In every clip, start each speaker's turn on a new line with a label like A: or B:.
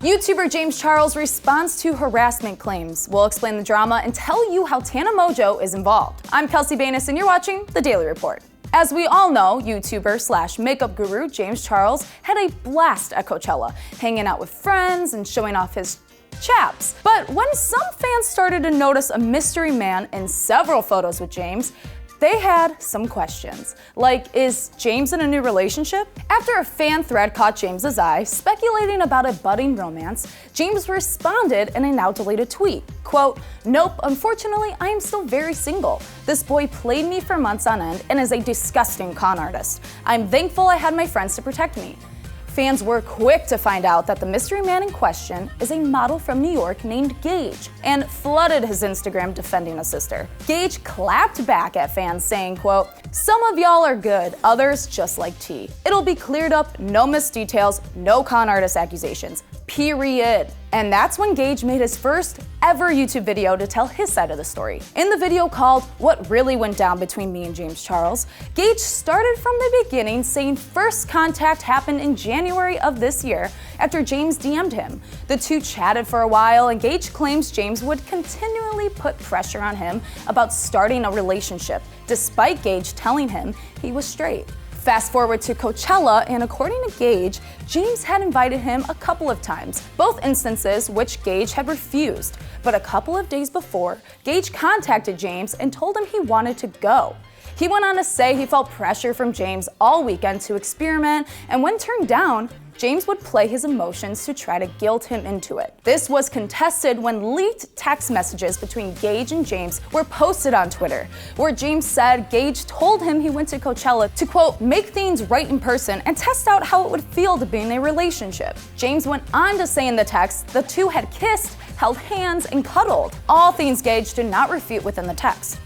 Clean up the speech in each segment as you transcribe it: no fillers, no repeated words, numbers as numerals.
A: YouTuber James Charles responds to harassment claims. We'll explain the drama and tell you how Tana Mongeau is involved. I'm Kelsey Banis and you're watching The Daily Report. As we all know, YouTuber / makeup guru James Charles had a blast at Coachella, hanging out with friends and showing off his chaps. But when some fans started to notice a mystery man in several photos with James, they had some questions, like, is James in a new relationship? After a fan thread caught James's eye, speculating about a budding romance, James responded in a now-deleted tweet. Quote, "Nope, unfortunately, I am still very single. This boy played me for months on end and is a disgusting con artist. I'm thankful I had my friends to protect me." Fans were quick to find out that the mystery man in question is a model from New York named Gage and flooded his Instagram defending his sister. Gage clapped back at fans saying, quote, "Some of y'all are good, others just like tea. It'll be cleared up, no missed details, no con artist accusations, period." And that's when Gage made his first ever YouTube video to tell his side of the story. In the video called What Really Went Down Between Me and James Charles, Gage started from the beginning saying first contact happened in January of this year after James DM'd him. The two chatted for a while and Gage claims James would continually put pressure on him about starting a relationship, despite Gage telling him he was straight. Fast forward to Coachella, and according to Gage, James had invited him a couple of times, both instances which Gage had refused. But a couple of days before, Gage contacted James and told him he wanted to go. He went on to say he felt pressure from James all weekend to experiment, and when turned down, James would play his emotions to try to guilt him into it. This was contested when leaked text messages between Gage and James were posted on Twitter, where James said Gage told him he went to Coachella to, quote, "make things right in person and test out how it would feel to be in a relationship." James went on to say in the text the two had kissed, held hands, and cuddled, all things Gage did not refute within the text.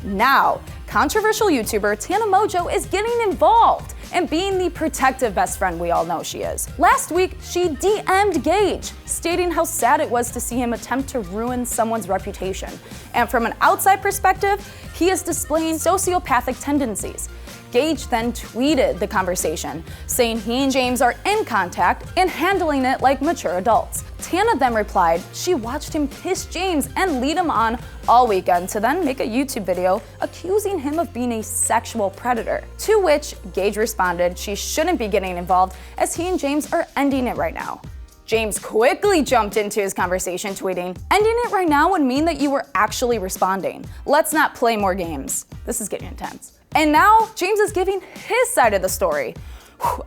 A: Now, controversial YouTuber Tana Mongeau is getting involved and being the protective best friend we all know she is. Last week, she DM'd Gage, stating how sad it was to see him attempt to ruin someone's reputation. And from an outside perspective, he is displaying sociopathic tendencies. Gage then tweeted the conversation, saying he and James are in contact and handling it like mature adults. Tana then replied she watched him kiss James and lead him on all weekend to then make a YouTube video accusing him of being a sexual predator. To which Gage responded she shouldn't be getting involved as he and James are ending it right now. James quickly jumped into his conversation, tweeting, "Ending it right now would mean that you were actually responding. Let's not play more games. This is getting intense." And now James is giving his side of the story.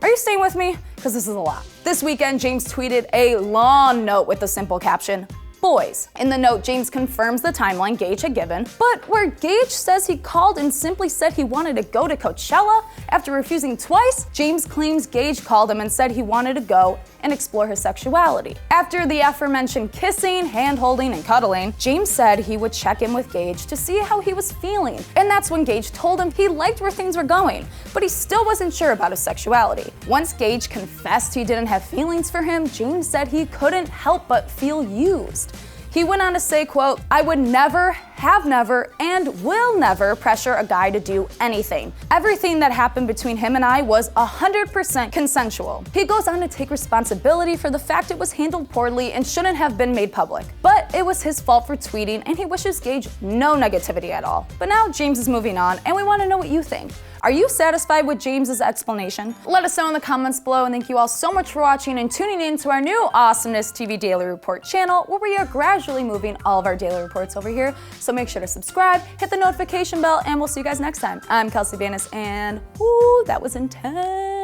A: Are you staying with me? Because this is a lot. This weekend, James tweeted a long note with the simple caption, "Boys." In the note, James confirms the timeline Gage had given, but where Gage says he called and simply said he wanted to go to Coachella after refusing twice, James claims Gage called him and said he wanted to go and explore his sexuality. After the aforementioned kissing, hand-holding, and cuddling, James said he would check in with Gage to see how he was feeling. And that's when Gage told him he liked where things were going, but he still wasn't sure about his sexuality. Once Gage confessed he didn't have feelings for him, James said he couldn't help but feel used. He went on to say, quote, "I would never, have never, and will never pressure a guy to do anything. Everything that happened between him and I was 100% consensual." He goes on to take responsibility for the fact it was handled poorly and shouldn't have been made public. But it was his fault for tweeting, and he wishes Gage no negativity at all. But now James is moving on, and we want to know what you think. Are you satisfied with James's explanation? Let us know in the comments below, and thank you all so much for watching and tuning in to our new Awesomeness TV Daily Report channel, where we are gradually moving all of our daily reports over here. So make sure to subscribe, hit the notification bell, and we'll see you guys next time. I'm Kelsey Banis, and woo, that was intense.